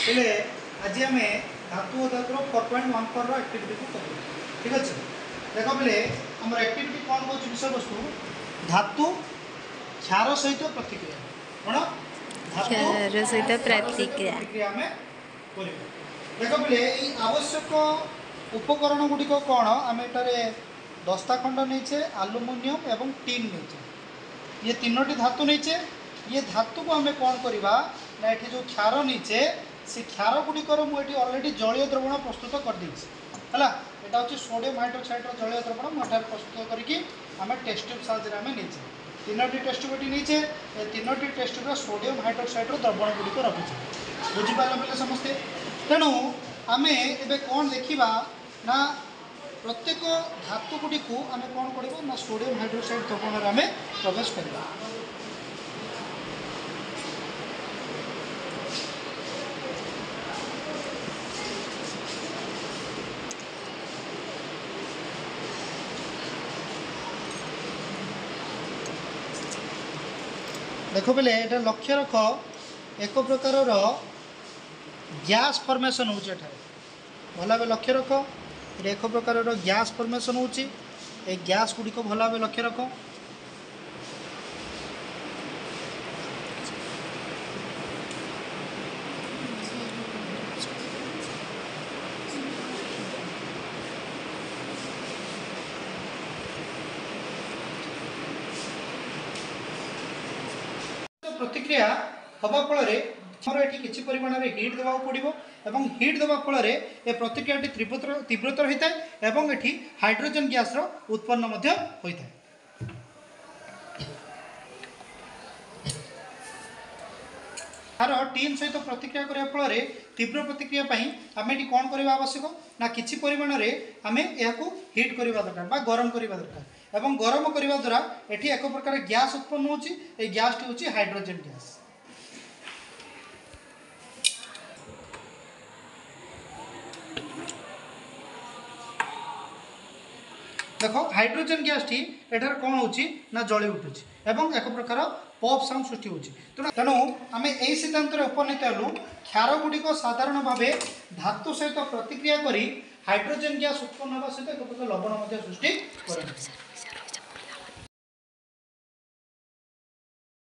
हेले आज आम धातु उदाहरण 4.14 एक्टिविटी को कर ठीक अच्छे देख पे आम एक्टिविटी कौन कौन विषय वस्तु धातु क्षार सहित प्रतिक्रिया कौन क्षार सहित प्रतिक्रिया आम देख पे आवश्यक उपकरण गुड़िक कौन आम एटारे दस्ता खंड नहीं आलुमिनियम एवं टीन नहीं ये तीनोटी धातु नहीं ये धातु को आम कौन करवा ना ये जो क्षार नहीं से क्षार गुड़िकर मुझे अलरेडी जलीय द्रवण प्रस्तुत कर देछि है यहाँ हूँ सोडियम हाइड्रोक्साइड जलीय द्रवण मुझे प्रस्तुत करके आम टेस्ट ट्यूब साहाय्य आम नहीं तीनोटी टेस्ट ट्यूब नहीं तीनोटी टेस्ट ट्यूब सोडियम हाइड्रोक्साइड द्रवण गुड़िक रखिए बुझीपार पे समस्ते तेणु आम ए कौन देखा ना प्रत्येक धातु गुड़ी को आम कौन करवा ना सोडियम हाइड्रोक्साइड द्रवण आम प्रवेश करवा देख पे ये लक्ष्य रख एक प्रकार गैस फॉर्मेशन हो भल भाव लक्ष्य रख ये एक प्रकार गैस फॉर्मेशन हो गैस गुड़िक भल भाव लक्ष्य रख प्रतिक्रिया हवा फल किसी परिमाण में हिट देवा पड़ो और हिट देवा फल ए प्रतिक्रिया तीव्रतर होता है और ये हाइड्रोजन गैस उत्पन्न होता है तार टीन सहित प्रतिक्रिया करने फल तीव्र प्रतिक्रिया आम ये कौन करवा आवश्यक ना किसी परिमाण में आम यह हिट करवा दरकार गरम करवा दरकार एवं गरम करने द्वारा ये एक प्रकार गैस उत्पन्न होची गैस टी हूँ हाइड्रोजन गैस देख हाइड्रोजन गैस टी एठार कौन होची ना जली उठुची एवं एक प्रकार पॉप साउंड सृष्टि होची तेणु आम यही सिद्धांत उपनीत हेलु क्षार गुड़िक साधारण भाव धातु सहित प्रतिक्रिया करी हाइड्रोजन गैस उत्पन्न होगा सहित एक प्रकार लवण सृष्टि करे।